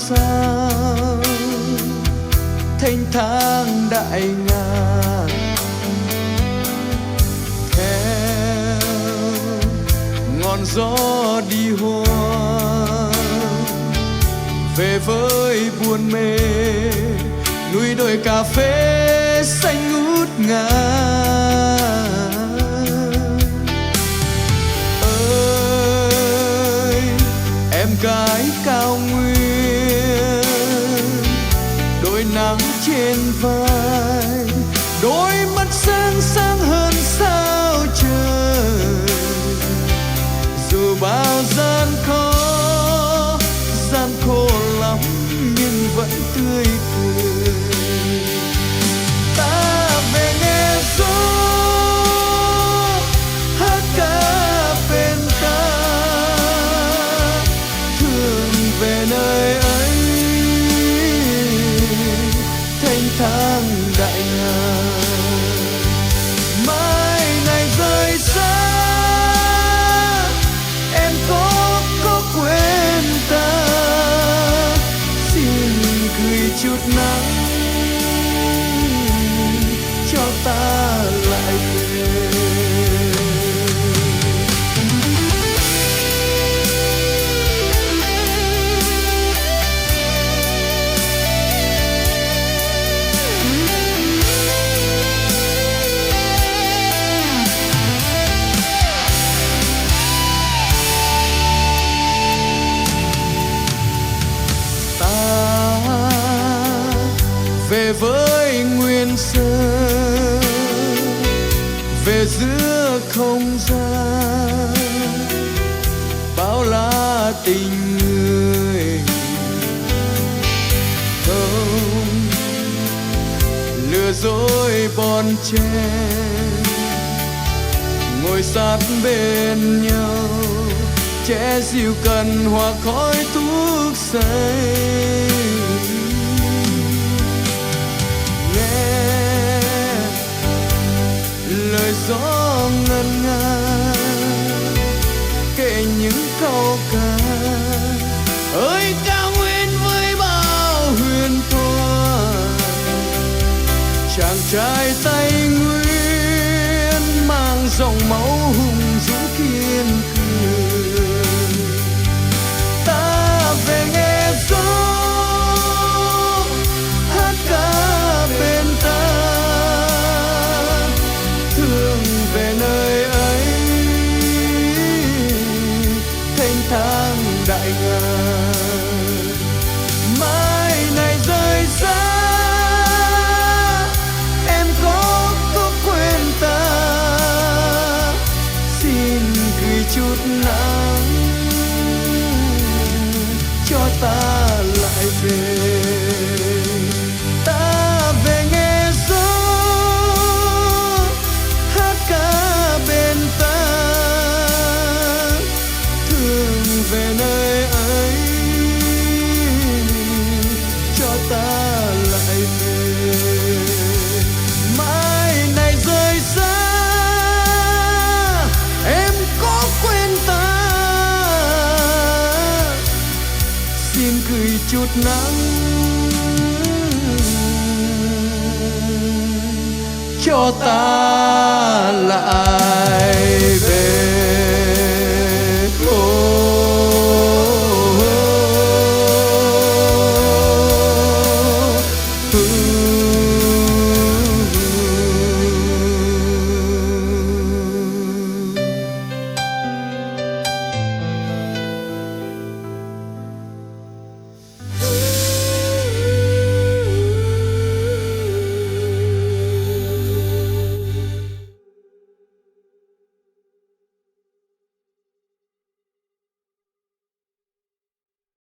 sao thênh thang đại ngàn, theo ngọn gió đi hoa về với buồn mê núi đồi cà phê xanh ngút ngàn. Ơi em gái cao nguyên, đôi nắng trên vai, đôi mắt sáng sáng hơn sao trời. Dù bao gian khó gian khổ lắm nhưng vẫn tươi cười. Ta về nghe gió hát ca bên ta, thường về nơi ấy thênh thang đại ngàn. Mai ngày rời xa em có quên ta, xin gửi chút nắng cho ta lại về. Về với nguyên sơ, về giữa không gian bao la tình người. Không lừa dối bon chen, ngồi sát bên nhau, che dịu cần hoặc khói thuốc say. Lời gió ngân nga kể những câu ca ơi cao nguyên với bao huyền thoại. Chàng trai Tây Nguyên mang dòng máu hùng dũng kiên cường. Ta về nghe gió hát ca bên ta, về nơi ấy thênh thang đại ngàn. Mai này rời xa em có quên ta, xin gửi chút nắng cho ta lại về. Ta về nghe gió bên ta, thường về nơi ấy cho ta lại về. Mai này rời xa em có quên ta, xin gửi chút nắng cho ta lại